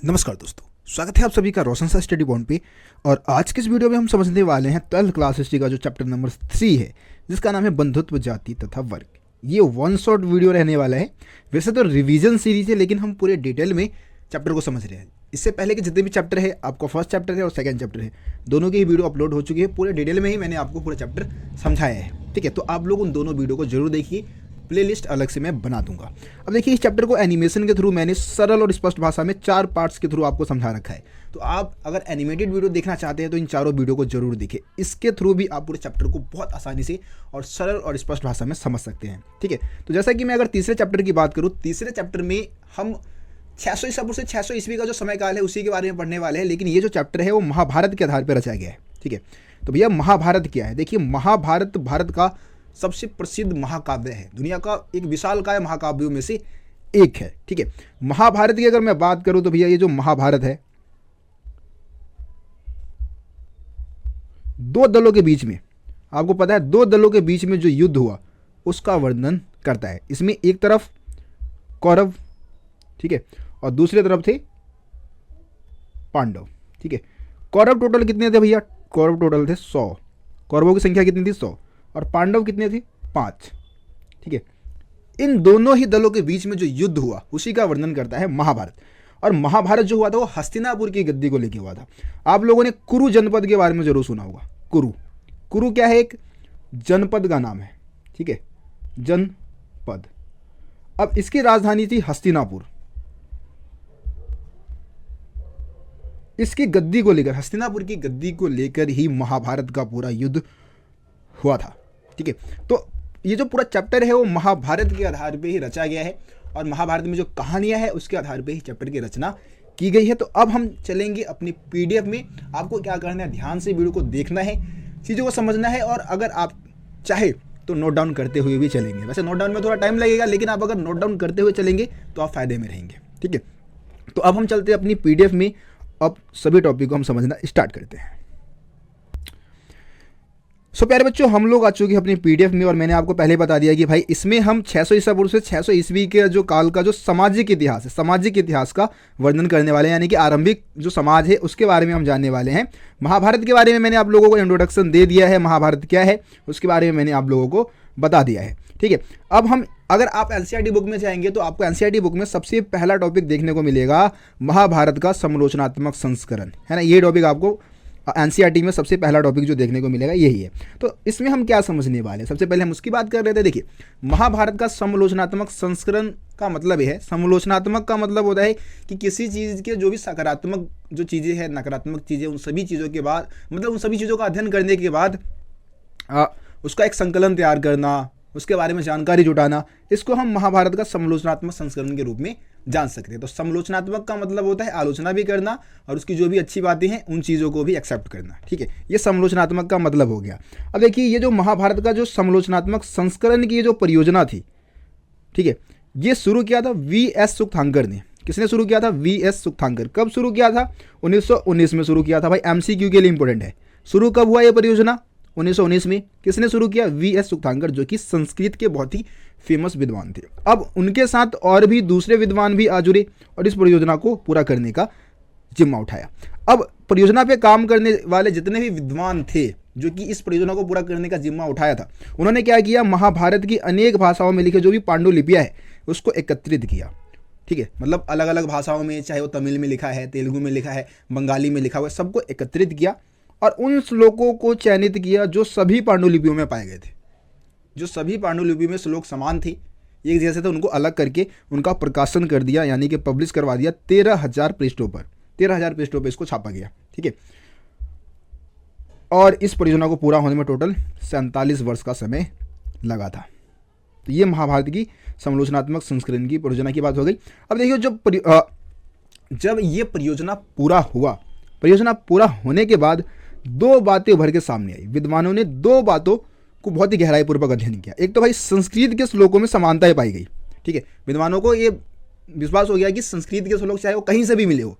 नमस्कार दोस्तों, स्वागत है आप सभी का रोशन सा स्टडी बॉन्ड पे। और आज के इस वीडियो में हम समझने वाले हैं 12th क्लास हिस्ट्री का जो चैप्टर नंबर 3 है, जिसका नाम है बंधुत्व, जाति तथा वर्ग। ये वन शॉट वीडियो रहने वाला है। वैसे तो रिवीजन सीरीज है, लेकिन हम पूरे डिटेल में चैप्टर को समझ रहे हैं। इससे पहले के जितने भी चैप्टर है, आपका फर्स्ट चैप्टर है और सेकंड चैप्टर है, दोनों की ही वीडियो अपलोड हो चुकी है। पूरे डिटेल में ही मैंने आपको पूरा चैप्टर समझाया है। ठीक है, तो आप लोग उन दोनों वीडियो को जरूर देखिए। प्लेलिस्ट अलग से मैं बना दूंगा। अब देखिए, इस चैप्टर को एनिमेशन के थ्रू मैंने सरल और स्पष्ट भाषा में 4 पार्ट्स के थ्रू आपको समझा रखा है। तो आप अगर एनिमेटेड वीडियो देखना चाहते हैं तो इन चारों वीडियो को जरूर देखें। इसके थ्रू भी आप पूरे चैप्टर को बहुत आसानी से और सरल और स्पष्ट भाषा में समझ सकते हैं। ठीक है, तो जैसा कि मैं अगर तीसरे चैप्टर की बात करूँ, तीसरे चैप्टर में हम 600 ईसा पूर्व से 600 ईस्वी का जो समय काल है उसी के बारे में पढ़ने वाले हैं। लेकिन ये जो चैप्टर है वो महाभारत के आधार पर रचा गया है। ठीक है, तो भैया महाभारत क्या है? देखिए, महाभारत भारत का सबसे प्रसिद्ध महाकाव्य है, दुनिया का एक विशालकाय महाकाव्यों में से एक है। ठीक है, महाभारत की अगर मैं बात करूं तो भैया ये जो महाभारत है, दो दलों के बीच में, आपको पता है, दो दलों के बीच में जो युद्ध हुआ उसका वर्णन करता है। इसमें एक तरफ कौरव, ठीक है, और दूसरी तरफ थे पांडव। ठीक है, कौरव टोटल कितने थे भैया? कौरव टोटल थे 100। कौरवों की संख्या कितनी थी? 100। और पांडव कितने थे? 5। ठीक है, इन दोनों ही दलों के बीच में जो युद्ध हुआ उसी का वर्णन करता है महाभारत। और महाभारत जो हुआ था वो हस्तिनापुर की गद्दी को लेकर हुआ था। आप लोगों ने कुरु जनपद के बारे में जरूर सुना होगा। कुरु, कुरु क्या है? एक जनपद का नाम है। ठीक है, जनपद। अब इसकी राजधानी थी हस्तिनापुर। इसकी गद्दी को लेकर, हस्तिनापुर की गद्दी को लेकर ही महाभारत का पूरा युद्ध हुआ था। ठीक है, तो ये जो पूरा चैप्टर है वो महाभारत के आधार पे ही रचा गया है। और महाभारत में जो कहानियां हैं उसके आधार पे ही चैप्टर की रचना की गई है। तो अब हम चलेंगे अपनी पीडीएफ में। आपको क्या करना है, ध्यान से वीडियो को देखना है, चीज़ों को समझना है, और अगर आप चाहे तो नोट डाउन करते हुए भी चलेंगे। वैसे नोट डाउन में थोड़ा टाइम लगेगा, लेकिन आप अगर नोट डाउन करते हुए चलेंगे तो आप फायदे में रहेंगे। ठीक है, तो अब हम चलते हैं अपनी पीडीएफ में। अब सभी टॉपिक को हम समझना स्टार्ट करते हैं। सो प्यारे बच्चों, हम लोग आ चुके हैं अपनी पीडीएफ में। और मैंने आपको पहले बता दिया कि भाई इसमें हम 600 ईसा पूर्व से 600 ईस्वी के जो काल का जो सामाजिक इतिहास है, सामाजिक इतिहास का वर्णन करने वाले हैं। यानी कि आरंभिक जो समाज है उसके बारे में हम जानने वाले हैं। महाभारत के बारे में मैंने आप लोगों को इंट्रोडक्शन दे दिया है, महाभारत क्या है उसके बारे में मैंने आप लोगों को बता दिया है। ठीक है, अब हम, अगर आप एनसीईआरटी बुक में जाएंगे तो आपको एनसीईआरटी बुक में सबसे पहला टॉपिक देखने को मिलेगा महाभारत का समालोचनात्मक संस्करण, है ना। ये टॉपिक आपको एनसीईआरटी में सबसे पहला टॉपिक जो देखने को मिलेगा यही है। तो इसमें हम क्या समझने वाले हैं, सबसे पहले हम उसकी बात कर रहे थे। देखिए, महाभारत का समालोचनात्मक संस्करण का मतलब यह है, समालोचनात्मक का मतलब होता है कि किसी चीज़ के जो भी सकारात्मक जो चीज़ें हैं, नकारात्मक चीज़ें, उन सभी चीज़ों के बाद, मतलब उन सभी चीज़ों का अध्ययन करने के बाद उसका एक संकलन तैयार करना, उसके बारे में जानकारी जुटाना, इसको हम महाभारत का समालोचनात्मक संस्करण के रूप में जान सकते हैं। तो समालोचनात्मक का मतलब होता है आलोचना भी करना और उसकी जो भी अच्छी बातें हैं उन चीज़ों को भी एक्सेप्ट करना। ठीक है, ये समालोचनात्मक का मतलब हो गया। अब देखिए, ये जो महाभारत का जो समालोचनात्मक संस्करण की जो परियोजना थी, ठीक है, ये शुरू किया था वी.एस. सुकथांकर ने। किसने शुरू किया था? वी.एस. सुकथांकर। कब शुरू किया था? 1919 में शुरू किया था। भाई एमसीक्यू के लिए इंपॉर्टेंट है। शुरू कब हुआ ये परियोजना? 1919 में। किसने शुरू किया? वी.एस. सुकथांकर, जो कि संस्कृत के बहुत ही फेमस विद्वान थे। अब उनके साथ और भी दूसरे विद्वान भी आ जुड़े और इस परियोजना को पूरा करने का जिम्मा उठाया। अब परियोजना पे काम करने वाले जितने भी विद्वान थे जो कि इस परियोजना को पूरा करने का जिम्मा उठाया था, उन्होंने क्या किया? महाभारत की अनेक भाषाओं में लिखे जो भी पांडुलिपियां है उसको एकत्रित किया। ठीक है, मतलब अलग अलग भाषाओं में, चाहे वो तमिल में लिखा है, तेलुगु में लिखा है, बंगाली में लिखा हुआ है, सबको एकत्रित किया और उन श्लोकों को चयनित किया जो सभी पांडुलिपियों में पाए गए थे। जो सभी पांडुलिपि में श्लोक समान थे, एक जैसे थे, उनको अलग करके उनका प्रकाशन कर दिया, यानी कि पब्लिश करवा दिया 13,000 पृष्ठों पर। 13,000 पृष्ठों पर इसको छापा गया। ठीक है, और इस परियोजना को पूरा होने में टोटल 47 वर्ष का समय लगा था। तो ये महाभारत की समालोचनात्मक संस्करण की परियोजना की बात हो गई। अब देखिए, जब ये परियोजना पूरा हुआ, परियोजना पूरा होने के बाद दो बातें उभर के सामने आई। विद्वानों ने दो बातों को बहुत ही गहराई पूर्वक अध्ययन किया। एक तो भाई संस्कृत के श्लोकों में समानताएं पाई गई। ठीक है, विद्वानों को ये विश्वास हो गया कि संस्कृत के श्लोक चाहे वो कहीं से भी मिले हो,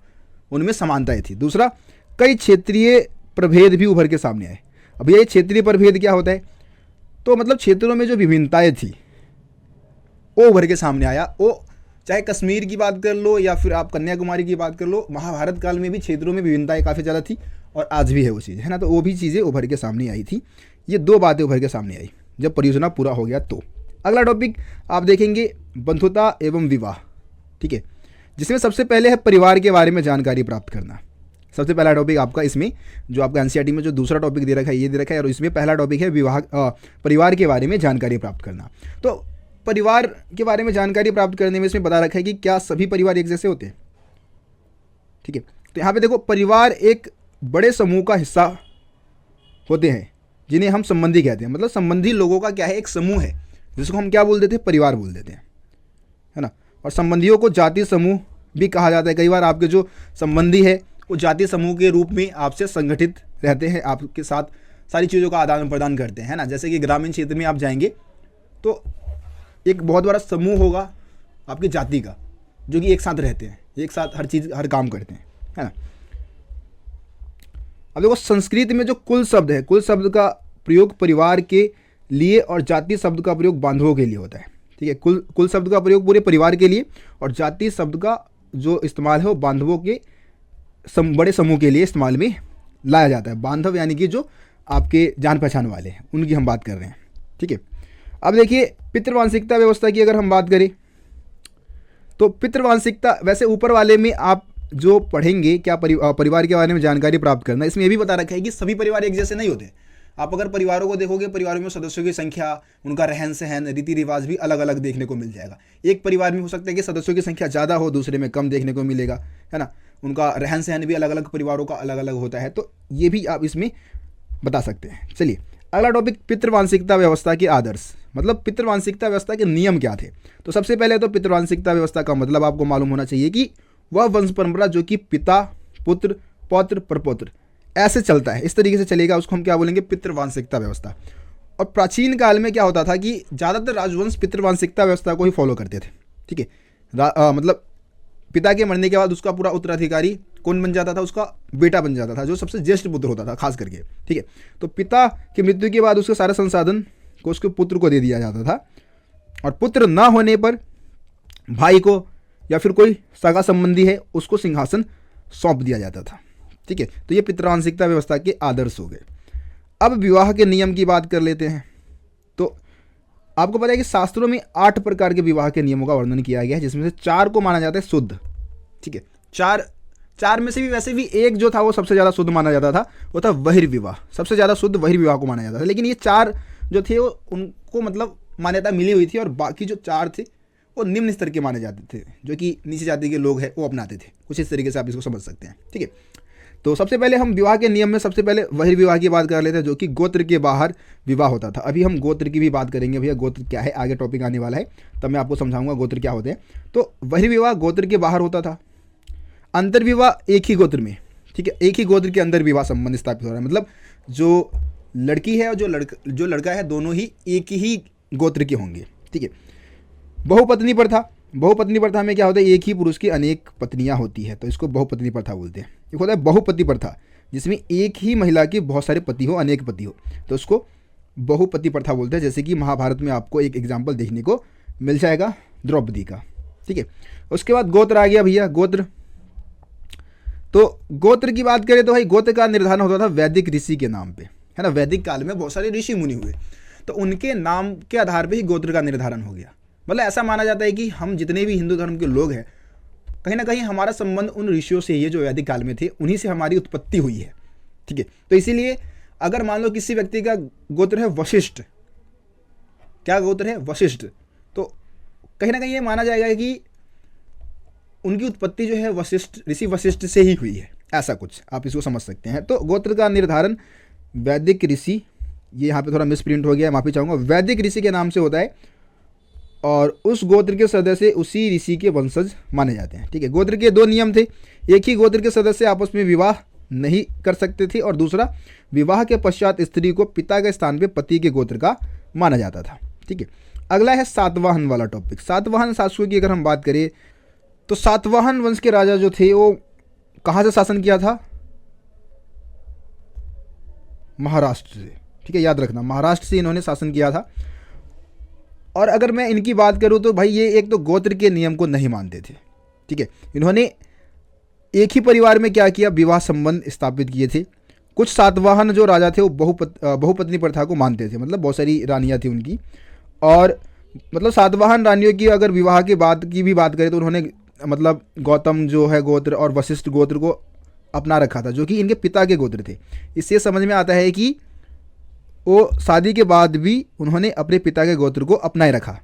उनमें समानताएं थी। दूसरा, कई क्षेत्रीय प्रभेद भी उभर के सामने आए। अब ये क्षेत्रीय प्रभेद क्या होता है? तो मतलब क्षेत्रों में जो विभिन्नताएं थी वो उभर के सामने आया। वो चाहे कश्मीर की बात कर लो या फिर आप कन्याकुमारी की बात कर लो, महाभारत काल में भी क्षेत्रों में विभिन्नताएं काफ़ी ज़्यादा थी और आज भी है वो चीज़, है ना। तो वो भी चीज़ें उभर के सामने आई थी। ये दो बातें उभर के सामने आई जब परियोजना पूरा हो गया। तो अगला टॉपिक आप देखेंगे बंधुता एवं विवाह, ठीक है, जिसमें सबसे पहले है परिवार के बारे में जानकारी प्राप्त करना। सबसे पहला टॉपिक आपका इसमें जो आपका एनसीईआरटी में जो दूसरा टॉपिक दे रखा है ये दे रखा है, और इसमें पहला टॉपिक है परिवार के बारे में जानकारी प्राप्त करना। तो परिवार के बारे में जानकारी प्राप्त करने में इसमें बता रखा है कि क्या सभी परिवार एक जैसे होते हैं, ठीक है। तो यहाँ पे देखो, परिवार एक बड़े समूह का हिस्सा होते हैं जिन्हें हम संबंधी कहते हैं। मतलब संबंधी लोगों का क्या है, एक समूह है जिसको हम क्या बोल देते हैं, परिवार बोल देते हैं, है ना। और संबंधियों को जातीय समूह भी कहा जाता है। कई बार आपके जो संबंधी है वो जातीय समूह के रूप में आपसे संगठित रहते हैं, आपके साथ सारी चीज़ों का आदान प्रदान करते हैं, है ना। जैसे कि ग्रामीण क्षेत्र में आप जाएंगे तो एक बहुत बड़ा समूह होगा आपकी जाति का, जो कि एक साथ रहते हैं, एक साथ हर चीज़ हर काम करते हैं, है ना। अब देखो, संस्कृत में जो कुल शब्द है, कुल शब्द का प्रयोग परिवार के लिए और जाति शब्द का प्रयोग बांधवों के लिए होता है, ठीक है। कुल शब्द का प्रयोग पूरे परिवार के लिए और जाति शब्द का जो इस्तेमाल है वो बांधवों के बड़े समूह के लिए इस्तेमाल में लाया जाता है। बांधव यानी कि जो आपके जान पहचान वाले हैं उनकी हम बात कर रहे हैं, ठीक है। अब देखिए, पितृवांशिकता व्यवस्था की अगर हम बात करें तो पितृवांशिकता, वैसे ऊपर वाले में आप जो पढ़ेंगे क्या परिवार के बारे में जानकारी प्राप्त करना, इसमें यह भी बता रखा है कि सभी परिवार एक जैसे नहीं होते। आप अगर परिवारों को देखोगे, परिवारों में सदस्यों की संख्या, उनका रहन सहन, रीति रिवाज भी अलग अलग देखने को मिल जाएगा। एक परिवार में हो सकता है कि सदस्यों की संख्या ज़्यादा हो, दूसरे में कम देखने को मिलेगा, है ना। उनका रहन सहन भी अलग अलग परिवारों का अलग अलग होता है। तो ये भी आप इसमें बता सकते हैं। चलिए अगला टॉपिक, पितृवांशिकता व्यवस्था के आदर्श, मतलब पितृवांशिकता व्यवस्था के नियम क्या थे। तो सबसे पहले तो पितृवांशिकता व्यवस्था का मतलब आपको मालूम होना चाहिए कि वह वंश परंपरा जो कि पिता पुत्र पौत्र प्रपौत्र ऐसे चलता है, इस तरीके से चलेगा, उसको हम क्या बोलेंगे, पितृवांशिकता व्यवस्था। और प्राचीन काल में क्या होता था कि ज़्यादातर राजवंश पितृवांशिकता व्यवस्था को ही फॉलो करते थे, ठीक है। मतलब पिता के मरने के बाद उसका पूरा उत्तराधिकारी कौन बन जाता था, उसका बेटा बन जाता था, जो सबसे ज्येष्ठ पुत्र होता था खास करके, ठीक है। तो पिता की मृत्यु के बाद उसके सारे संसाधन को उसके पुत्र को दे दिया जाता था, और पुत्र ना होने पर भाई को या फिर कोई सगा संबंधी है उसको सिंहासन सौंप दिया जाता था, ठीक है। तो ये पितृवांशिकता व्यवस्था के आदर्श हो गए। अब विवाह के नियम की बात कर लेते हैं। तो आपको पता है कि शास्त्रों में 8 प्रकार के विवाह के नियमों का वर्णन किया गया है, जिसमें से 4 को माना जाता है शुद्ध, ठीक है। चार में से भी वैसे भी एक जो था वो सबसे ज़्यादा शुद्ध माना जाता था, वो था बहिर्विवाह। सबसे ज़्यादा शुद्ध बहिर्विवाह को माना जाता था। लेकिन ये 4 जो थे वो उनको मतलब मान्यता मिली हुई थी, और बाकी जो 4 थे वो निम्न स्तर के माने जाते थे, जो कि नीचे जाति के लोग हैं वो अपनाते थे। कुछ इस तरीके से आप इसको समझ सकते हैं, ठीक है। तो सबसे पहले हम विवाह के नियम में सबसे पहले बहिर्विवाह की बात कर लेते हैं, जो कि गोत्र के बाहर विवाह होता था। अभी हम गोत्र की भी बात करेंगे, भैया गोत्र क्या है, आगे टॉपिक आने वाला है तब मैं आपको समझाऊंगा गोत्र क्या होते हैं। तो बहिर्विवाह गोत्र के बाहर होता था। अंतर्विवाह एक ही गोत्र में, ठीक है, एक ही गोत्र के अंदर विवाह संबंध स्थापित हो रहा है। मतलब जो लड़की है और जो लड़का है दोनों ही एक ही गोत्र के होंगे, ठीक है। बहुपत्नी प्रथा, बहुपत्नी प्रथा में क्या होता है, एक ही पुरुष की अनेक पत्नियां होती है, तो इसको बहुपत्नी प्रथा बोलते हैं। एक होता है बहुपति प्रथा, जिसमें एक ही महिला के बहुत सारे पति हो, अनेक पति हो, तो उसको बहुपति प्रथा बोलते हैं। जैसे कि महाभारत में आपको एक एग्जाम्पल देखने को मिल जाएगा द्रौपदी का, ठीक है। उसके बाद गोत्र आ गया भैया, गोत्र। तो गोत्र की बात करें तो भाई गोत्र का निर्धारण होता था वैदिक ऋषि के नाम पे, है ना। वैदिक काल में बहुत सारे ऋषि मुनि हुए, तो उनके नाम के आधार पे ही गोत्र का निर्धारण हो गया। मतलब ऐसा माना जाता है कि हम जितने भी हिंदू धर्म के लोग हैं, कहीं ना कहीं हमारा संबंध उन ऋषियों से ही है जो वैदिक काल में थे, उन्हीं से हमारी उत्पत्ति हुई है, ठीक है। तो इसीलिए अगर मान लो किसी व्यक्ति का गोत्र है वशिष्ठ, क्या गोत्र है, वशिष्ठ, तो कहीं ना कहीं ये माना जाएगा कि उनकी उत्पत्ति जो है वशिष्ठ, ऋषि वशिष्ठ से ही हुई है, ऐसा कुछ आप इसको समझ सकते हैं। तो गोत्र का निर्धारण वैदिक ऋषि, ये यहाँ पे थोड़ा मिसप्रिंट हो गया है, माफी चाहूँगा, वैदिक ऋषि के नाम से होता है, और उस गोत्र के सदस्य उसी ऋषि के वंशज माने जाते हैं, ठीक है। गोत्र के 2 नियम थे, एक ही गोत्र के सदस्य आपस में विवाह नहीं कर सकते थे, और दूसरा विवाह के पश्चात स्त्री को पिता के स्थान पे पति के गोत्र का माना जाता था, ठीक है। अगला है सातवाहन वाला टॉपिक। सातवाहन शासकों की अगर हम बात करें तो सातवाहन वंश के राजा जो थे वो कहाँ से शासन किया था, महाराष्ट्र से, ठीक है, याद रखना, महाराष्ट्र से इन्होंने शासन किया था। और अगर मैं इनकी बात करूँ तो भाई ये एक तो गोत्र के नियम को नहीं मानते थे, ठीक है। इन्होंने एक ही परिवार में क्या किया, विवाह संबंध स्थापित किए थे। कुछ सातवाहन जो राजा थे वो बहुपत्नी प्रथा को मानते थे, मतलब बहुत सारी रानियाँ थी उनकी। और मतलब सातवाहन रानियों की अगर विवाह की बात करें तो उन्होंने मतलब गौतम जो है गोत्र और वशिष्ठ गोत्र को अपना रखा था, जो कि इनके पिता के गोत्र थे। इससे समझ में आता है कि वो शादी के बाद भी उन्होंने अपने पिता के गोत्र को अपनाए रखा।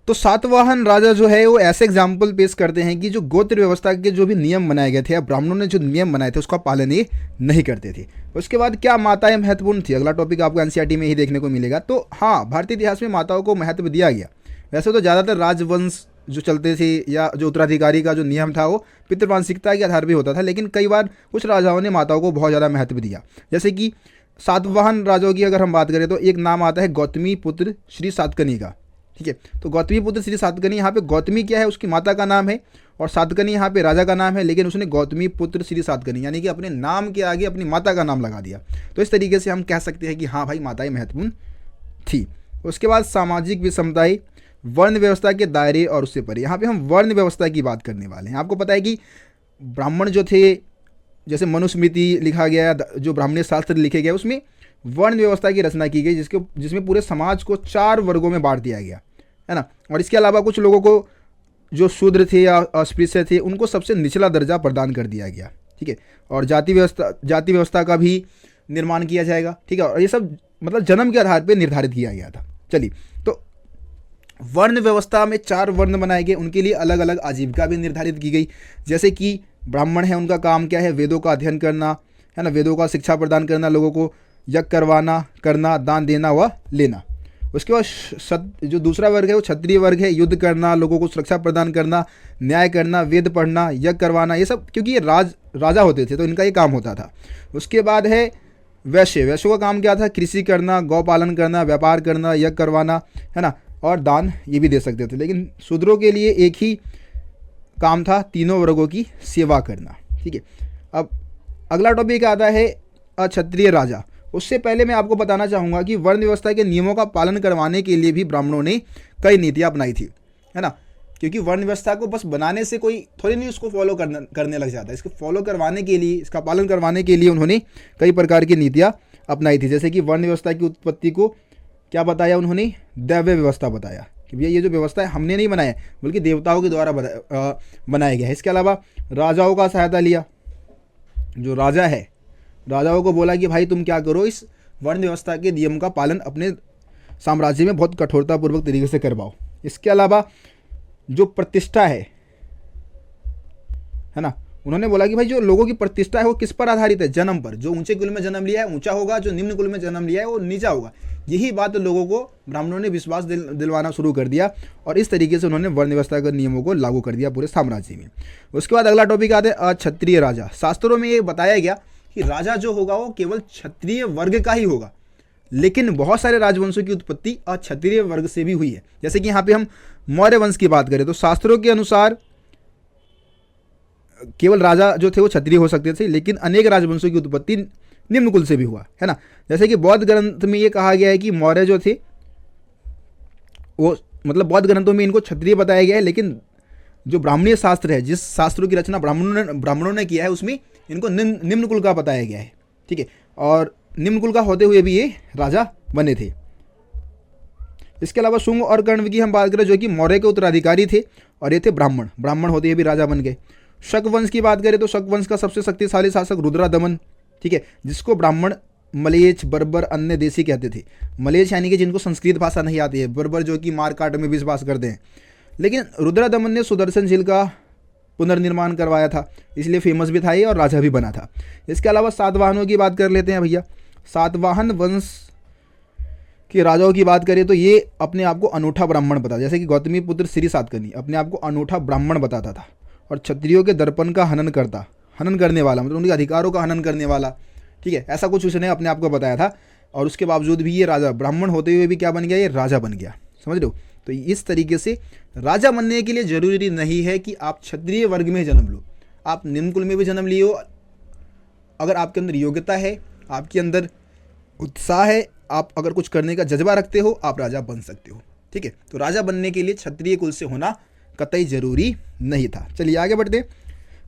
तो सातवाहन राजा जो है वो ऐसे एग्जाम्पल पेश करते हैं कि जो गोत्र व्यवस्था के जो भी नियम बनाए गए थे या ब्राह्मणों ने जो नियम बनाए थे उसका पालन ये नहीं करते थे। उसके बाद क्या माताएं महत्वपूर्ण थी, अगला टॉपिक आपको एनसीईआरटी में ही देखने को मिलेगा। तो हाँ, भारतीय इतिहास में माताओं को महत्व दिया गया। वैसे तो ज़्यादातर राजवंश जो चलते थे या जो उत्तराधिकारी का जो नियम था वो पितृवांशिकता के आधार पर होता था, लेकिन कई बार कुछ राजाओं ने माताओं को बहुत ज़्यादा महत्व दिया। जैसे कि सातवाहन राजाओं की अगर हम बात करें तो एक नाम आता है गौतमी पुत्र श्री सातकर्णी का, ठीक है। तो गौतमी पुत्र श्री सातकर्णी, यहाँ पे गौतमी क्या है, उसकी माता का नाम है, और सातकर्णी यहाँ पे राजा का नाम है, लेकिन उसने गौतमी पुत्र श्री सातकर्णी यानी कि अपने नाम के आगे अपनी माता का नाम लगा दिया। तो इस तरीके से हम कह सकते हैं कि हाँ भाई, माताएं महत्वपूर्ण थी। उसके बाद सामाजिक विषमताएं, वर्ण व्यवस्था के दायरे और उससे परे। यहाँ पे हम वर्ण व्यवस्था की बात करने वाले हैं। आपको पता है कि ब्राह्मण जो थे, जैसे मनुस्मृति लिखा गया, जो ब्राह्मणी शास्त्र लिखे गए, उसमें वर्ण व्यवस्था की रचना की गई, जिसमें पूरे समाज को 4 वर्गों में बांट दिया गया है ना। और इसके अलावा कुछ लोगों को जो शूद्र थे या अस्पृश्य थे उनको सबसे निचला दर्जा प्रदान कर दिया गया, ठीक है। और जाति व्यवस्था का भी निर्माण किया जाएगा, ठीक है। और ये सब मतलब जन्म के आधार पर निर्धारित किया गया था। चलिए, तो वर्ण व्यवस्था में 4 वर्ण बनाए गए, उनके लिए अलग अलग आजीविका भी निर्धारित की गई। जैसे कि ब्राह्मण है, उनका काम क्या है, वेदों का अध्ययन करना, है ना, वेदों का शिक्षा प्रदान करना, लोगों को यज्ञ करना, दान देना व लेना। उसके बाद जो दूसरा वर्ग है वो क्षत्रिय वर्ग है, युद्ध करना, लोगों को सुरक्षा प्रदान करना, न्याय करना, वेद पढ़ना, यज्ञ करवाना, ये सब, क्योंकि ये राजा होते थे तो इनका ये काम होता था। उसके बाद है वैश्य का काम क्या था, कृषि करना, गौ पालन करना, व्यापार करना, यज्ञ करवाना, है ना, और दान ये भी दे सकते थे। लेकिन शूद्रों के लिए एक ही काम था, तीनों वर्गों की सेवा करना, ठीक है। अब अगला टॉपिक आता है अक्षत्रिय राजा। उससे पहले मैं आपको बताना चाहूँगा कि वर्ण व्यवस्था के नियमों का पालन करवाने के लिए भी ब्राह्मणों ने कई नीतियाँ अपनाई थी, है ना। क्योंकि वर्ण व्यवस्था को बस बनाने से कोई थोड़ी नहीं उसको फॉलो करने लग जाता है। इसको फॉलो करवाने के लिए, इसका पालन करवाने के लिए उन्होंने कई प्रकार की नीतियाँ अपनाई थी। जैसे कि वर्ण व्यवस्था की उत्पत्ति को क्या बताया उन्होंने, दैव्य व्यवस्था बताया कि भैया ये जो व्यवस्था है हमने नहीं बनाया बल्कि देवताओं के द्वारा बनाया गया है। इसके अलावा राजाओं का सहायता लिया। जो राजा है, राजाओं को बोला कि भाई तुम क्या करो, इस वर्ण व्यवस्था के नियम का पालन अपने साम्राज्य में बहुत कठोरतापूर्वक तरीके से करवाओ। इसके अलावा जो प्रतिष्ठा है ना, उन्होंने बोला कि भाई जो लोगों की प्रतिष्ठा है वो किस पर आधारित है, जन्म पर। जो ऊंचे कुल में जन्म लिया है ऊंचा होगा, जो निम्न कुल में जन्म लिया है वो नीचा होगा। यही बात लोगों को ब्राह्मणों ने विश्वास दिलवाना शुरू कर दिया और इस तरीके से उन्होंने वर्ण व्यवस्था के नियमों को लागू कर दिया पूरे साम्राज्य में। उसके बाद अगला टॉपिक आता है अक्षत्रिय राजा। शास्त्रों में ये बताया गया कि राजा जो होगा वो केवल क्षत्रिय वर्ग का ही होगा, लेकिन बहुत सारे राजवंशों की उत्पत्ति अक्षत्रिय वर्ग से भी हुई है। जैसे कि यहाँ पे हम मौर्य वंश की बात करें तो शास्त्रों के अनुसार केवल राजा जो थे वो क्षत्रिय हो सकते थे, लेकिन अनेक राजवंशों की उत्पत्ति निम्न कुल से भी हुआ, है ना। जैसे कि बौद्ध ग्रंथ में ये कहा गया है कि मौर्य जो थे वो मतलब बौद्ध ग्रंथों में इनको क्षत्रिय बताया गया है, लेकिन जो ब्राह्मणीय शास्त्र है, जिस शास्त्रों की रचना ब्राह्मणों ने किया है, उसमें इनको निम्न कुल का बताया गया है, ठीक है। और निम्न कुल का होते हुए भी ये राजा बने थे। इसके अलावा शुंग और कर्ण की हम बात करें जो कि मौर्य के उत्तराधिकारी थे और ये थे ब्राह्मण होते हुए भी राजा बन गए। शक वंश की बात करें तो शक वंश का सबसे शक्तिशाली शासक रुद्रदमन, ठीक है, जिसको ब्राह्मण मलेच्छ, बर्बर, अन्य देशी कहते थे। मलेच्छ यानी कि जिनको संस्कृत भाषा नहीं आती है, बर्बर जो कि मार काट में विश्वास करते हैं। लेकिन रुद्रदमन ने सुदर्शन झील का पुनर्निर्माण करवाया था, इसलिए फेमस भी था ये और राजा भी बना था। इसके अलावा सातवाहनों की बात कर लेते हैं भैया। सातवाहन वंश के राजाओं की बात करें तो ये अपने आप को अनूठा ब्राह्मण बताता, जैसे कि गौतमी पुत्र श्री सातकर्णी अपने आप को अनूठा ब्राह्मण बताता था और क्षत्रियों के दर्पण का हनन करने वाला, मतलब उनके अधिकारों का हनन करने वाला, ठीक है, ऐसा कुछ उसने अपने आप को बताया था। और उसके बावजूद भी ये राजा, ब्राह्मण होते हुए भी क्या बन गया, ये राजा बन गया, समझ रहे हो। तो इस तरीके से राजा बनने के लिए जरूरी नहीं है कि आप क्षत्रिय वर्ग में जन्म लो, आप निम्न कुल में भी जन्म लियो। अगर आपके अंदर योग्यता है, आपके अंदर उत्साह है, आप अगर कुछ करने का जज्बा रखते हो आप राजा बन सकते हो। ठीक है, तो राजा बनने के लिए क्षत्रिय कुल से होना कतई जरूरी नहीं था। चलिए आगे बढ़ते हैं।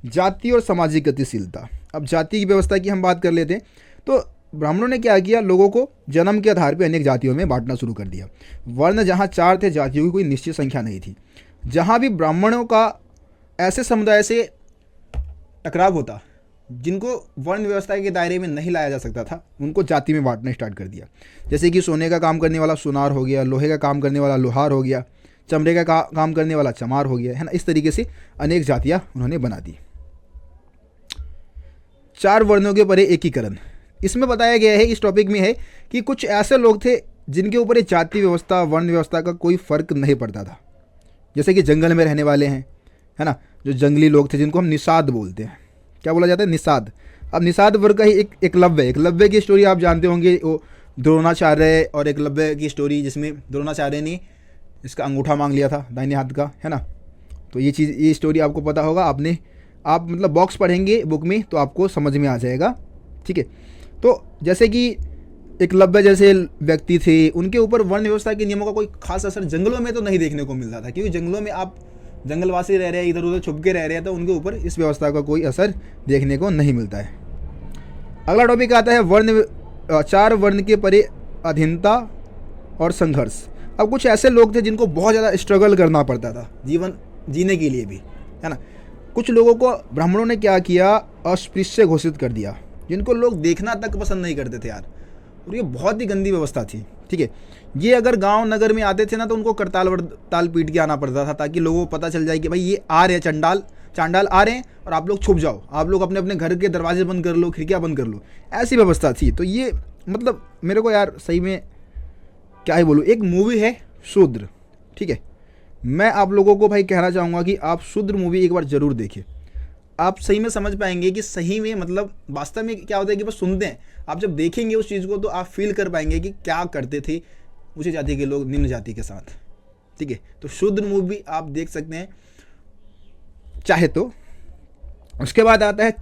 जाति और सामाजिक गतिशीलता। अब जाति की व्यवस्था की हम बात कर लेते हैं। तो ब्राह्मणों ने क्या किया, लोगों को जन्म के आधार पर अनेक जातियों में बांटना शुरू कर दिया। वर्ण जहाँ 4 थे, जातियों की कोई निश्चित संख्या नहीं थी। जहाँ भी ब्राह्मणों का ऐसे समुदाय से टकराव होता जिनको वर्ण व्यवस्था के दायरे में नहीं लाया जा सकता था, उनको जाति में बांटना स्टार्ट कर दिया। जैसे कि सोने का काम करने वाला सुनार हो गया, लोहे का काम करने वाला लोहार हो गया, चमड़े का काम करने वाला चमार हो गया, है ना। इस तरीके से अनेक जातियाँ उन्होंने बना दी। 4 वर्णों के परे एकीकरण। इसमें बताया गया है, इस टॉपिक में है कि कुछ ऐसे लोग थे जिनके ऊपर ये जाति व्यवस्था वर्ण व्यवस्था का कोई फर्क नहीं पड़ता था। जैसे कि जंगल में रहने वाले हैं, है ना, जो जंगली लोग थे जिनको हम निषाद बोलते हैं। क्या बोला जाता है, निषाद। अब निषाद वर्ग का ही एकलव्य की स्टोरी आप जानते होंगे, वो द्रोणाचार्य और एकलव्य की स्टोरी, जिसमें द्रोणाचार्य ने इसका अंगूठा मांग लिया था दाहिने हाथ का, है ना। तो ये स्टोरी आपको पता होगा, आप मतलब बॉक्स पढ़ेंगे बुक में तो आपको समझ में आ जाएगा। ठीक है, तो जैसे कि एकलव्य जैसे व्यक्ति थे, उनके ऊपर वर्ण व्यवस्था के नियमों का कोई खास असर जंगलों में तो नहीं देखने को मिलता था, क्योंकि जंगलों में आप जंगलवासी रह रहे हैं, इधर उधर छुप के रह रहे हैं, तो उनके ऊपर इस व्यवस्था का कोई असर देखने को नहीं मिलता है। अगला टॉपिक आता है 4 वर्ण के परे अधीनता और संघर्ष। अब कुछ ऐसे लोग थे जिनको बहुत ज़्यादा स्ट्रगल करना पड़ता था जीवन जीने के लिए भी, है ना। कुछ लोगों को ब्राह्मणों ने क्या किया, अस्पृश्य घोषित कर दिया, जिनको लोग देखना तक पसंद नहीं करते थे यार, और ये बहुत ही गंदी व्यवस्था थी। ठीक है, ये अगर गांव नगर में आते थे ना, तो उनको करताल वरताल पीट के आना पड़ता था, ताकि लोगों को पता चल जाए कि भाई ये आ रहे हैं, चांडाल आ रहे हैं, और आप लोग छुप जाओ, आप लोग अपने अपने घर के दरवाजे बंद कर लो, खिड़कियाँ बंद कर लो। ऐसी व्यवस्था थी। तो ये मतलब मेरे को यार सही में क्या ही बोलूँ। एक मूवी है शूद्र, ठीक है, मैं आप लोगों को भाई कहना चाहूँगा कि आप शूद्र मूवी एक बार ज़रूर देखें। आप सही में समझ पाएंगे कि सही में मतलब वास्तव में क्या होता है कि बस सुनते हैं, आप जब देखेंगे उस चीज़ को तो आप फील कर पाएंगे कि क्या करते थे ऊंची जाति के लोग निम्न जाति के साथ। ठीक है, तो शूद्र मूवी आप देख सकते हैं चाहे तो। उसके बाद आता है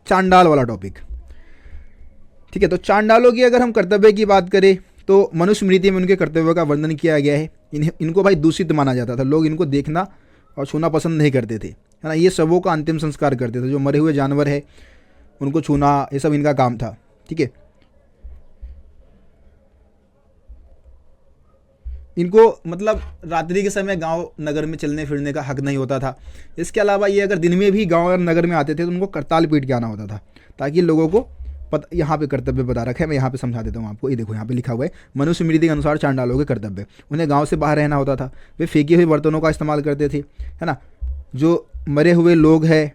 चांडाल वाला टॉपिक। ठीक है, तो चांडालों की अगर हम कर्तव्य की बात करें तो मनुस्मृति में उनके कर्तव्यों का वर्णन किया गया है। इनको भाई दूषित माना जाता था, लोग इनको देखना और छूना पसंद नहीं करते थे, है ना। ये सबों का अंतिम संस्कार करते थे, जो मरे हुए जानवर है उनको छूना, ये सब इनका काम था। ठीक है, इनको मतलब रात्रि के समय गांव नगर में चलने फिरने का हक नहीं होता था। इसके अलावा ये अगर दिन में भी गांव और नगर में आते थे तो उनको करताल पीट के आना होता था, ताकि लोगों को यहाँ पे कर्तव्य बता रखा है, मैं यहाँ पे समझा देता हूँ आपको। ये देखो यहाँ पे लिखा हुआ है, मनुस्मृति के अनुसार चांडालों के कर्तव्य। उन्हें गांव से बाहर रहना होता था, वे फेंके हुए बर्तनों का इस्तेमाल करते थे, है ना। जो मरे हुए लोग हैं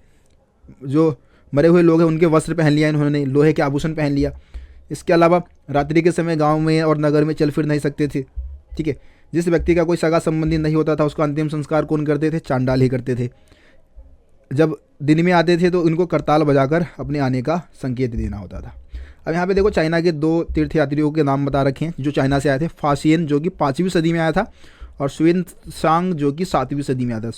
उनके वस्त्र पहन लिया इन्होंने, लोहे के आभूषण पहन लिया। इसके अलावा रात्रि के समय गाँव में और नगर में चल फिर नहीं सकते थे। ठीक है, जिस व्यक्ति का कोई सगा संबंधी नहीं होता था उसका अंतिम संस्कार कौन करते थे, चांडाल ही करते थे। जब दिन में आते थे तो इनको करताल बजाकर अपने आने का संकेत देना होता था। अब यहाँ पे देखो चाइना के 2 तीर्थयात्रियों के नाम बता रखे हैं जो चाइना से आए थे। फासियन जो कि 5वीं सदी में आया था, और स्वेन त्सांग जो कि 7वीं सदी में आया था।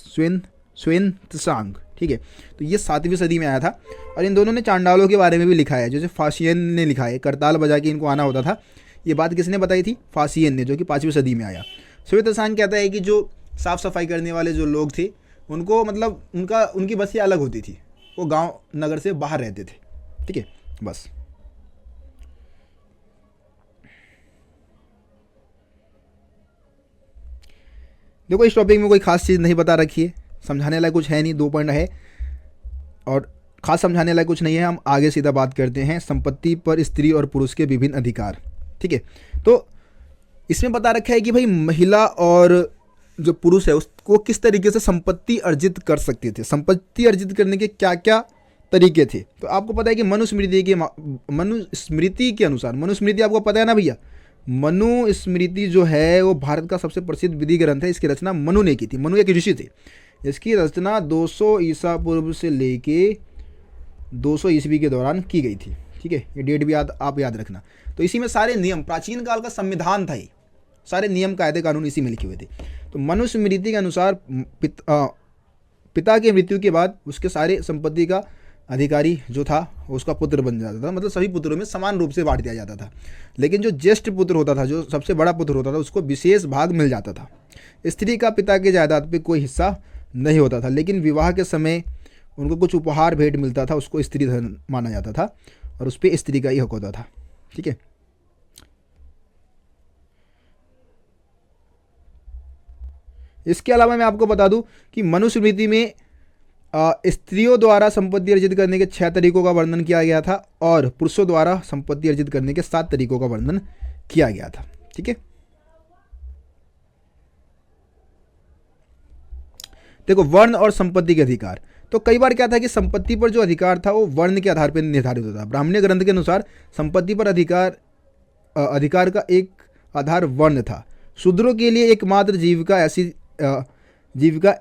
स्वेन त्सांग, ठीक है, तो ये 7वीं सदी में आया था। और इन दोनों ने चांडालों के बारे में भी लिखा है, जैसे फासियन ने लिखा है करताल बजा के इनको आना होता था। ये बात किसने बताई थी, फासियन ने, जो कि 5वीं सदी में आया। स्वेन त्सांग कहता है कि जो साफ़ सफाई करने वाले जो लोग थे उनको मतलब उनकी बस्तियाँ अलग होती थी, वो गांव नगर से बाहर रहते थे। ठीक है, बस देखो इस टॉपिक में कोई खास चीज़ नहीं बता रखी है, समझाने लायक कुछ है नहीं, 2 पॉइंट है और खास समझाने लायक कुछ नहीं है। हम आगे सीधा बात करते हैं संपत्ति पर स्त्री और पुरुष के विभिन्न अधिकार। ठीक है, तो इसमें बता रखा है कि भाई महिला और जो पुरुष है उसको किस तरीके से संपत्ति अर्जित कर सकते थे, संपत्ति अर्जित करने के क्या क्या तरीके थे। तो आपको पता है कि मनुस्मृति के अनुसार, मनुस्मृति आपको पता है ना भैया, मनुस्मृति जो है वो भारत का सबसे प्रसिद्ध विधि ग्रंथ है। इसकी रचना मनु ने की थी, मनु एक ऋषि थे। इसकी रचना 200 ईसा पूर्व से लेके 200 ईस्वी के दौरान की गई थी। ठीक है, ये डेट भी आप याद रखना। तो इसी में सारे नियम, प्राचीन काल का संविधान था, ये सारे नियम कायदे कानून इसी में लिखे हुए थे। तो मनुस्मृति के अनुसार पिता की मृत्यु के बाद उसके सारे संपत्ति का अधिकारी जो था उसका पुत्र बन जाता था, मतलब सभी पुत्रों में समान रूप से बांट दिया जाता था। लेकिन जो ज्येष्ठ पुत्र होता था, जो सबसे बड़ा पुत्र होता था, उसको विशेष भाग मिल जाता था। स्त्री का पिता के जायदाद पे कोई हिस्सा नहीं होता था, लेकिन विवाह के समय उनको कुछ उपहार भेंट मिलता था, उसको स्त्री धन माना जाता था और उस पर स्त्री का ही हक होता था। ठीक है, इसके अलावा मैं आपको बता दूं कि मनुस्मृति में स्त्रियों द्वारा संपत्ति अर्जित करने के 6 तरीकों का वर्णन किया गया था और पुरुषों द्वारा संपत्ति अर्जित करने के 7 तरीकों का वर्णन किया गया था। ठीक है, देखो वर्ण और संपत्ति के अधिकार। तो कई बार क्या था कि संपत्ति पर जो अधिकार था वो वर्ण के आधार पर निर्धारित होता था। ब्राह्मणीय ग्रंथ के अनुसार संपत्ति पर अधिकार का एक आधार वर्ण था। शूद्रों के लिए एकमात्र जीविका ऐसी जीविका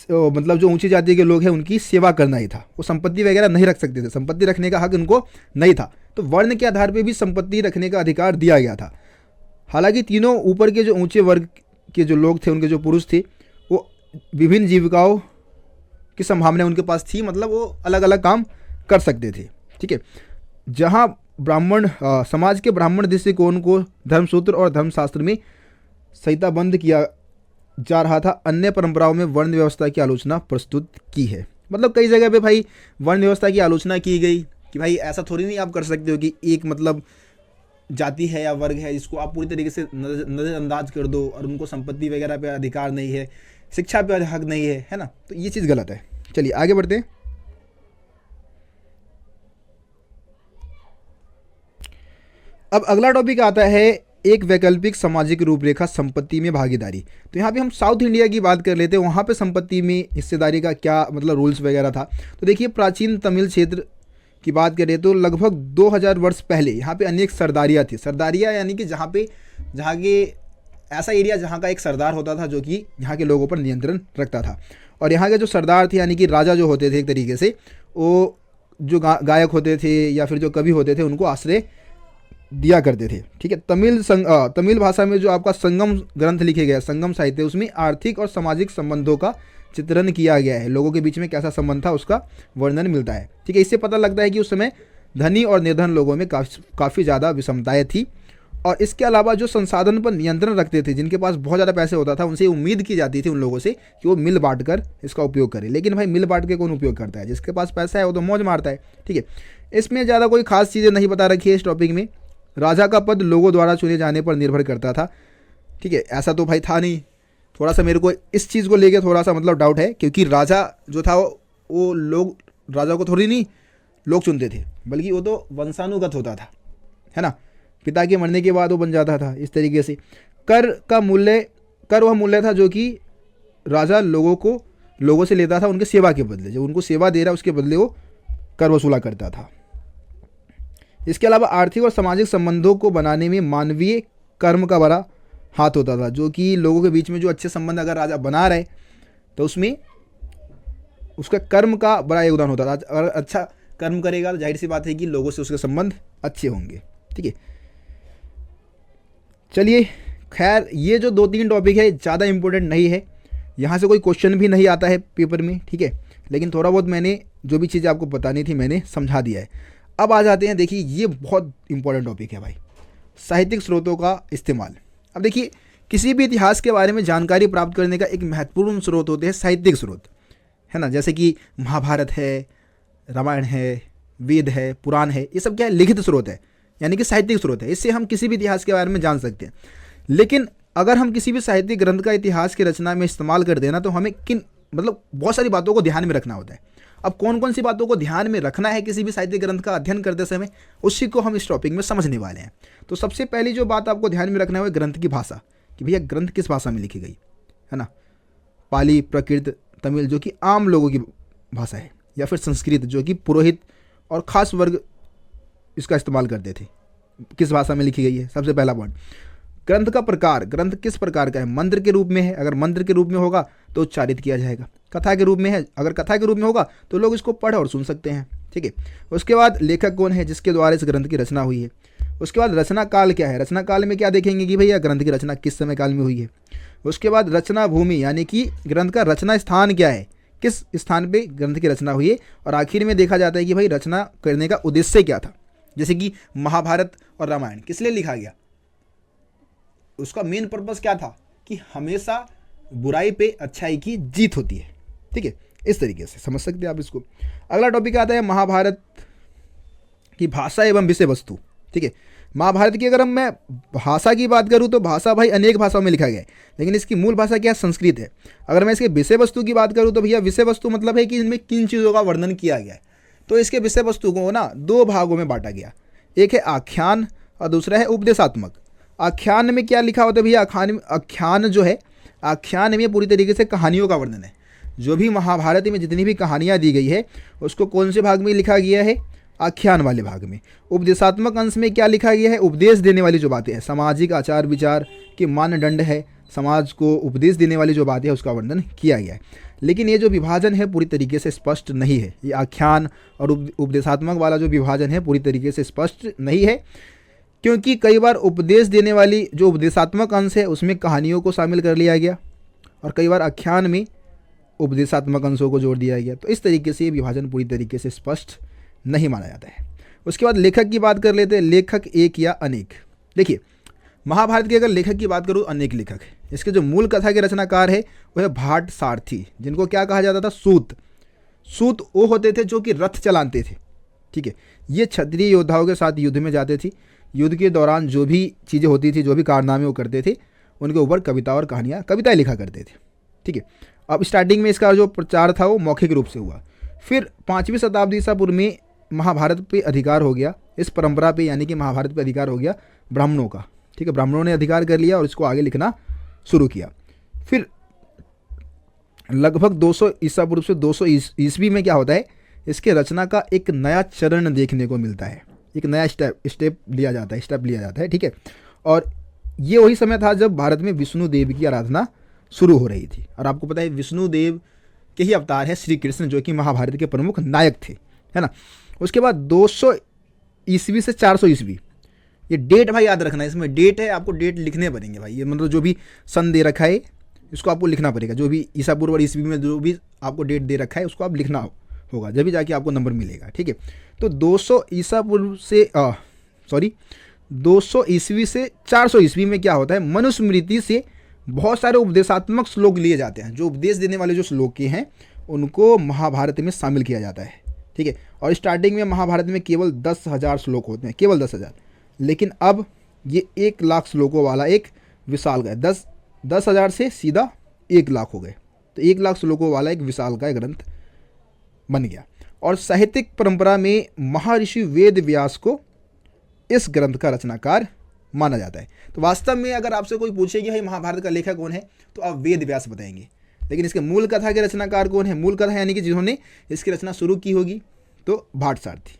मतलब जो ऊंची जाति के लोग हैं उनकी सेवा करना ही था। वो संपत्ति वगैरह नहीं रख सकते थे, संपत्ति रखने का हक उनको नहीं था। तो वर्ण के आधार पर भी संपत्ति रखने का अधिकार दिया गया था। हालांकि तीनों ऊपर के जो ऊंचे वर्ग के जो लोग थे, उनके जो पुरुष थे, वो विभिन्न जीविकाओं की संभावना उनके पास थी, मतलब वो अलग अलग काम कर सकते थे। ठीक है, जहाँ ब्राह्मण समाज के ब्राह्मण दृष्टिकोण को धर्मसूत्र और धर्मशास्त्र में संहिताबद्ध किया जा रहा था, अन्य परंपराओं में वर्ण व्यवस्था की आलोचना प्रस्तुत की है। मतलब कई जगह पे भाई वर्ण व्यवस्था की आलोचना की गई कि भाई ऐसा थोड़ी नहीं आप कर सकते हो कि एक मतलब जाति है या वर्ग है जिसको आप पूरी तरीके से नज़रअंदाज कर दो और उनको संपत्ति वगैरह पे अधिकार नहीं है, शिक्षा पे हक नहीं है ना। तो ये चीज़ गलत है। चलिए आगे बढ़ते हैं। अब अगला टॉपिक आता है एक वैकल्पिक सामाजिक रूपरेखा संपत्ति में भागीदारी। तो यहाँ पे हम साउथ इंडिया की बात कर लेते हैं, वहाँ पे संपत्ति में हिस्सेदारी का क्या मतलब रूल्स वगैरह था। तो देखिए प्राचीन तमिल क्षेत्र की बात करें तो लगभग 2000 वर्ष पहले यहाँ पे अनेक सरदारियाँ थी। सरदारियाँ यानी कि जहाँ के ऐसा एरिया जहाँ का एक सरदार होता था जो कि यहाँ के लोगों पर नियंत्रण रखता था। और यहाँ के जो सरदार थे यानी कि राजा जो होते थे, एक तरीके से वो जो गायक होते थे या फिर जो कवि होते थे उनको आश्रय दिया करते थे। ठीक है, तमिल भाषा में जो आपका संगम ग्रंथ लिखे गए, संगम साहित्य, उसमें आर्थिक और सामाजिक संबंधों का चित्रण किया गया है। लोगों के बीच में कैसा संबंध था उसका वर्णन मिलता है। ठीक है, इससे पता लगता है कि उस समय धनी और निर्धन लोगों में काफ़ी ज़्यादा विषमताएँ थी। और इसके अलावा जो संसाधन पर नियंत्रण रखते थे, जिनके पास बहुत ज़्यादा पैसे होता था, उनसे उम्मीद की जाती थी उन लोगों से कि वो मिल बांट कर इसका उपयोग करें। लेकिन भाई मिल बांट के कौन उपयोग करता है? जिसके पास पैसा है वो तो मौज मारता है। ठीक है, इसमें ज़्यादा कोई खास चीज़ें नहीं बता रखी है इस टॉपिक में। राजा का पद लोगों द्वारा चुने जाने पर निर्भर करता था। ठीक है, ऐसा तो भाई था नहीं। थोड़ा सा मेरे को इस चीज़ को लेकर थोड़ा सा मतलब डाउट है, क्योंकि राजा जो था वो लोग, राजा को थोड़ी नहीं लोग चुनते थे, बल्कि वो तो वंशानुगत होता था, है ना। पिता के मरने के बाद वो बन जाता था इस तरीके से। कर वह मूल्य था जो कि राजा लोगों से लेता था उनके सेवा के बदले। जो उनको सेवा दे रहा है उसके बदले वो कर वसूला करता था। इसके अलावा आर्थिक और सामाजिक संबंधों को बनाने में मानवीय कर्म का बड़ा हाथ होता था, जो कि लोगों के बीच में जो अच्छे संबंध अगर राजा बना रहे तो उसमें उसका कर्म का बड़ा योगदान होता था। अगर अच्छा कर्म करेगा तो जाहिर सी बात है कि लोगों से उसके संबंध अच्छे होंगे। ठीक है, चलिए खैर ये जो 2-3 टॉपिक है ज़्यादा इंपॉर्टेंट नहीं है, यहाँ से कोई क्वेश्चन भी नहीं आता है पेपर में। ठीक है, लेकिन थोड़ा बहुत मैंने जो भी चीज़ें आपको बतानी थी मैंने समझा दिया है। अब आ जाते हैं, देखिए ये बहुत इंपॉर्टेंट टॉपिक है भाई, साहित्यिक स्रोतों का इस्तेमाल। अब देखिए किसी भी इतिहास के बारे में जानकारी प्राप्त करने का एक महत्वपूर्ण स्रोत होते हैं साहित्यिक स्रोत, है ना। जैसे कि महाभारत है, रामायण है, वेद है, पुराण है, ये सब क्या है? लिखित स्रोत है, यानी कि साहित्यिक स्रोत है। इससे हम किसी भी इतिहास के बारे में जान सकते हैं। लेकिन अगर हम किसी भी साहित्यिक ग्रंथ का इतिहास की रचना में इस्तेमाल कर देना तो हमें मतलब बहुत सारी बातों को ध्यान में रखना होता है। अब कौन कौन सी बातों को ध्यान में रखना है किसी भी साहित्यिक ग्रंथ का अध्ययन करते समय, उसी को हम इस टॉपिक में समझने वाले हैं। तो सबसे पहली जो बात आपको ध्यान में रखना है वो ग्रंथ की भाषा, कि भैया ग्रंथ किस भाषा में लिखी गई, है ना। पाली, प्राकृत, तमिल जो कि आम लोगों की भाषा है, या फिर संस्कृत जो कि पुरोहित और ख़ास वर्ग इसका इस्तेमाल करते थे। किस भाषा में लिखी गई है, सबसे पहला पॉइंट। ग्रंथ का प्रकार, ग्रंथ किस प्रकार का है? मंत्र के रूप में है, अगर मंत्र के रूप में होगा तो उच्चारित किया जाएगा। कथा के रूप में है, अगर कथा के रूप में होगा तो लोग इसको पढ़ और सुन सकते हैं। ठीक है, उसके बाद लेखक कौन है जिसके द्वारा इस ग्रंथ की रचना हुई है। उसके बाद रचना काल क्या है, रचना काल में क्या देखेंगे कि भैया ग्रंथ की रचना किस समय काल में हुई है। उसके बाद रचना भूमि, यानी कि ग्रंथ का रचना स्थान क्या है, किस स्थान पे ग्रंथ की रचना हुई है, और आखिर में देखा जाता है कि भाई रचना करने का उद्देश्य क्या था। जैसे कि महाभारत और रामायण किस लिए लिखा गया, उसका मेन पर्पस क्या था कि हमेशा बुराई पे अच्छाई की जीत होती है। ठीक है, इस तरीके से समझ सकते हैं आप इसको। अगला टॉपिक आता है महाभारत की भाषा एवं विषय वस्तु। ठीक है, महाभारत की अगर मैं भाषा की बात करूं तो भाषा भाई अनेक भाषाओं में लिखा गया है, लेकिन इसकी मूल भाषा क्या है, संस्कृत है। अगर मैं इसके विषय वस्तु की बात करूं तो भैया विषय वस्तु मतलब है कि इनमें किन चीज़ों का वर्णन किया गया है। तो इसके विषय वस्तु को ना दो भागों में बांटा गया, एक है आख्यान और दूसरा है उपदेशात्मक। आख्यान में क्या लिखा होता है भैया, आख्यान जो है, आख्यान में पूरी तरीके से कहानियों का वर्णन है। जो भी महाभारत में जितनी भी कहानियाँ दी गई है उसको कौन से भाग में लिखा गया है, आख्यान वाले भाग में। उपदेशात्मक अंश में क्या लिखा गया है, उपदेश देने वाली जो बातें हैं, सामाजिक आचार विचार के मानदंड है, समाज को उपदेश देने वाली जो बातें हैं उसका वर्णन किया गया है। लेकिन ये जो विभाजन है पूरी तरीके से स्पष्ट नहीं है। ये आख्यान और उपदेशात्मक वाला जो विभाजन है पूरी तरीके से स्पष्ट नहीं है, क्योंकि कई बार उपदेश देने वाली जो उपदेशात्मक अंश है उसमें कहानियों को शामिल कर लिया गया और कई बार आख्यान में उपदेशात्मक अंशों को जोड़ दिया गया। तो इस तरीके से ये विभाजन पूरी तरीके से स्पष्ट नहीं माना जाता है। उसके बाद लेखक की बात कर लेते हैं, लेखक एक या अनेक। देखिए महाभारत के अगर लेखक की बात करूँ, अनेक लेखक है। इसके जो मूल कथा के रचनाकार है वो है भाट सारथी, जिनको क्या कहा जाता था, सूत। सूत वो होते थे जो कि रथ चलाते थे। ठीक है, ये क्षत्रिय योद्धाओं के साथ युद्ध में जाते थे। युद्ध के दौरान जो भी चीज़ें होती थी, जो भी कारनामे वो करते थे, उनके ऊपर कविता और कविताएं लिखा करते थे। ठीक है, अब स्टार्टिंग में इसका जो प्रचार था वो मौखिक रूप से हुआ। फिर 5वीं शताब्दी ईसा पूर्व में महाभारत पे अधिकार हो गया, इस परंपरा पे यानी कि महाभारत पे अधिकार हो गया ब्राह्मणों का। ठीक है, ब्राह्मणों ने अधिकार कर लिया और इसको आगे लिखना शुरू किया। फिर लगभग 200 ईसा पूर्व से 200 ईस्वी में क्या होता है, इसके रचना का एक नया चरण देखने को मिलता है, एक नया स्टेप लिया जाता है। ठीक है, और ये वही समय था जब भारत में विष्णु देव की आराधना शुरू हो रही थी। और आपको पता है विष्णु देव के ही अवतार है श्री कृष्ण, जो कि महाभारत के प्रमुख नायक थे, है ना। उसके बाद 200 ईस्वी से 400 ईस्वी, ये डेट भाई याद रखना, इसमें डेट है, आपको डेट लिखने पड़ेंगे भाई। ये मतलब जो भी सन दे रखा है इसको आपको लिखना पड़ेगा, जो भी ईसा पूर्व और ईस्वी में जो भी आपको डेट दे रखा है उसको आप लिखना होगा, जब भी जाके आपको नंबर मिलेगा। ठीक है, तो 200 ईसा पूर्व से 200 ईस्वी से 400 ईस्वी में क्या होता है, मनुस्मृति से बहुत सारे उपदेशात्मक श्लोक लिए जाते हैं। जो उपदेश देने वाले जो श्लोक हैं उनको महाभारत में शामिल किया जाता है। ठीक है, और स्टार्टिंग में महाभारत में केवल 10,000 श्लोक होते हैं, केवल 10,000। लेकिन अब ये 1 लाख श्लोकों वाला एक विशाल का 10,000 से सीधा 1 लाख हो गए, तो 1 लाख श्लोकों वाला एक विशाल का ग्रंथ बन गया। और साहित्यिक परंपरा में महर्षि वेद व्यास को इस ग्रंथ का रचनाकार माना जाता है। तो वास्तव में अगर आपसे कोई पूछे कि भाई महाभारत का लेखक कौन है, तो आप वेद व्यास बताएंगे। लेकिन इसके मूल कथा के रचनाकार कौन है, मूल कथा यानी कि जिन्होंने इसकी रचना शुरू की होगी, तो भाट सारथी।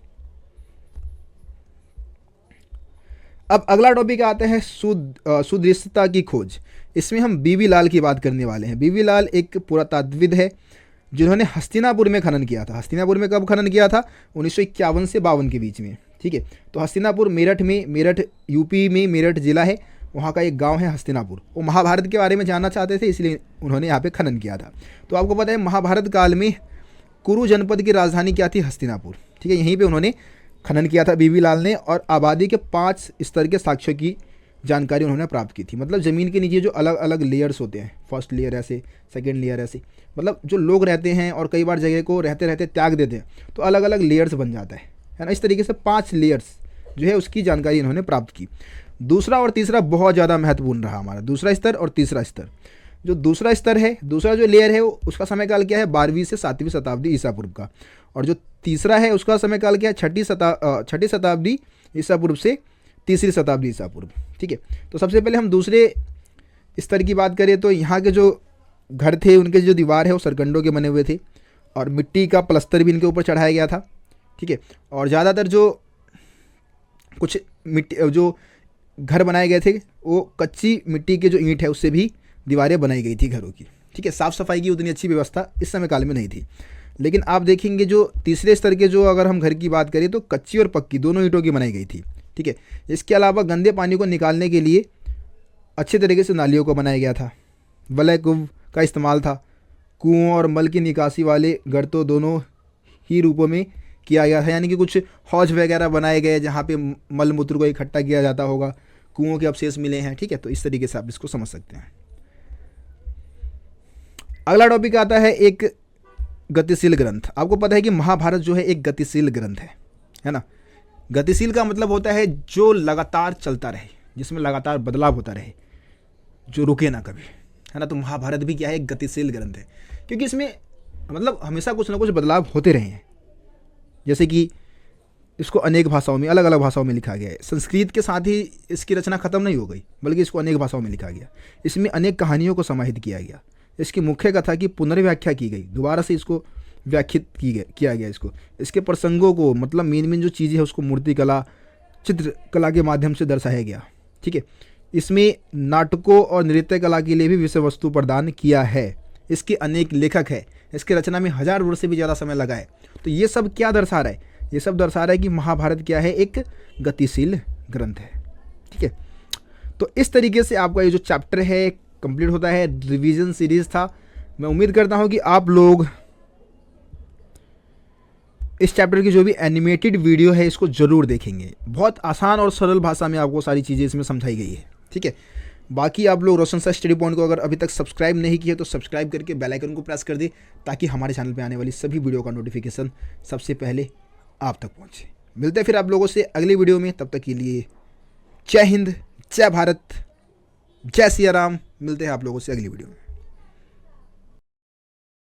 अब अगला टॉपिक आता है सुदृश्यता की खोज। इसमें हम बीबी लाल की बात करने वाले हैं। बीबी लाल एक पुरातत्वविद है जिन्होंने हस्तिनापुर में खनन किया था। हस्तिनापुर में कब खनन किया था, 1951 से 52 के बीच में। ठीक है, तो हस्तिनापुर मेरठ यूपी में मेरठ जिला है, वहाँ का एक गांव है हस्तिनापुर। वो महाभारत के बारे में जानना चाहते थे, इसलिए उन्होंने यहाँ पे खनन किया था। तो आपको पता है महाभारत काल में कुरु जनपद की राजधानी क्या थी, हस्तिनापुर। ठीक है, यहीं पे उन्होंने खनन किया था बीबी लाल ने, और आबादी के 5 स्तर के साक्ष्यों की जानकारी उन्होंने प्राप्त की थी। मतलब ज़मीन के नीचे जो अलग अलग लेयर्स होते हैं, फर्स्ट लेयर ऐसे, सेकेंड लेयर ऐसे, मतलब जो लोग रहते हैं और कई बार जगह को रहते रहते त्याग देते हैं, तो अलग अलग लेयर्स बन जाता है ना। इस तरीके से 5 लेयर्स जो है उसकी जानकारी इन्होंने प्राप्त की। दूसरा और तीसरा बहुत ज़्यादा महत्वपूर्ण रहा हमारा, दूसरा स्तर और तीसरा स्तर। जो दूसरा स्तर है, दूसरा जो लेयर है उसका समय काल क्या है, 12वीं से 7वीं शताब्दी ईसा पूर्व का। और जो तीसरा है उसका समय काल क्या है, 6ठी शताब्दी ईसा पूर्व से 3री शताब्दी ईसा पूर्व। ठीक है, तो सबसे पहले हम दूसरे स्तर की बात करें तो यहाँ के जो घर थे उनके जो दीवार है वो सरकंडों के बने हुए थे और मिट्टी का प्लस्तर भी इनके ऊपर चढ़ाया गया था। ठीक है, और ज़्यादातर जो कुछ मिट्टी जो घर बनाए गए थे वो कच्ची मिट्टी के जो ईंट है उससे भी दीवारें बनाई गई थी घरों की। ठीक है, साफ़ सफाई की उतनी अच्छी व्यवस्था इस समय काल में नहीं थी। लेकिन आप देखेंगे जो तीसरे स्तर के जो अगर हम घर की बात करें तो कच्ची और पक्की दोनों ईंटों की बनाई गई थी। ठीक है, इसके अलावा गंदे पानी को निकालने के लिए अच्छे तरीके से नालियों को बनाया गया था। वलय कुंभ का इस्तेमाल था, कुओं और मल की निकासी वाले गर्तों दोनों ही रूपों में किया गया था, यानी कि कुछ हौज वगैरह बनाए गए जहाँ पे मल मूत्र को इकट्ठा किया जाता होगा, कुओं के अवशेष मिले हैं। ठीक है, तो इस तरीके से आप इसको समझ सकते हैं। अगला टॉपिक आता है एक गतिशील ग्रंथ। आपको पता है कि महाभारत जो है एक गतिशील ग्रंथ है ना। गतिशील का मतलब होता है जो लगातार चलता रहे, जिसमें लगातार बदलाव होता रहे, जो रुके ना कभी, है ना। तो महाभारत भी क्या है, एक गतिशील ग्रंथ है, क्योंकि इसमें मतलब हमेशा कुछ ना कुछ बदलाव होते रहे हैं। जैसे कि इसको अनेक भाषाओं में, अलग अलग भाषाओं में लिखा गया है। संस्कृत के साथ ही इसकी रचना खत्म नहीं हो गई, बल्कि इसको अनेक भाषाओं में लिखा गया। इसमें अनेक कहानियों को समाहित किया गया। इसकी मुख्य कथा की पुनर्व्याख्या की गई, दोबारा से इसको व्याख्यात किया गया इसको। इसके प्रसंगों को, मतलब मेन जो चीज़ें है उसको मूर्तिकला, चित्रकला के माध्यम से दर्शाया गया। ठीक है, इसमें नाटकों और नृत्य कला के लिए भी विषय वस्तु प्रदान किया है। इसके अनेक लेखक है, इसके रचना में 1000 वर्ष से भी ज़्यादा समय लगा है। तो ये सब क्या दर्शा रहा है, ये सब दर्शा रहा है कि महाभारत क्या है, एक गतिशील ग्रंथ है। ठीक है, तो इस तरीके से आपका ये जो चैप्टर है कंप्लीट होता है। रिवीजन सीरीज था। मैं उम्मीद करता हूँ कि आप लोग इस चैप्टर की जो भी एनिमेटेड वीडियो है इसको ज़रूर देखेंगे। बहुत आसान और सरल भाषा में आपको सारी चीज़ें इसमें समझाई गई है। ठीक है, बाकी आप लोग रोशन सर स्टडी पॉइंट को अगर अभी तक सब्सक्राइब नहीं किया तो सब्सक्राइब करके बेल आइकन को प्रेस कर दे, ताकि हमारे चैनल पे आने वाली सभी वीडियो का नोटिफिकेशन सबसे पहले आप तक पहुंचे। मिलते हैं फिर आप लोगों से अगली वीडियो में, तब तक के लिए जय हिंद, जय भारत, जय सिया राम। मिलते हैं आप लोगों से अगली वीडियो में।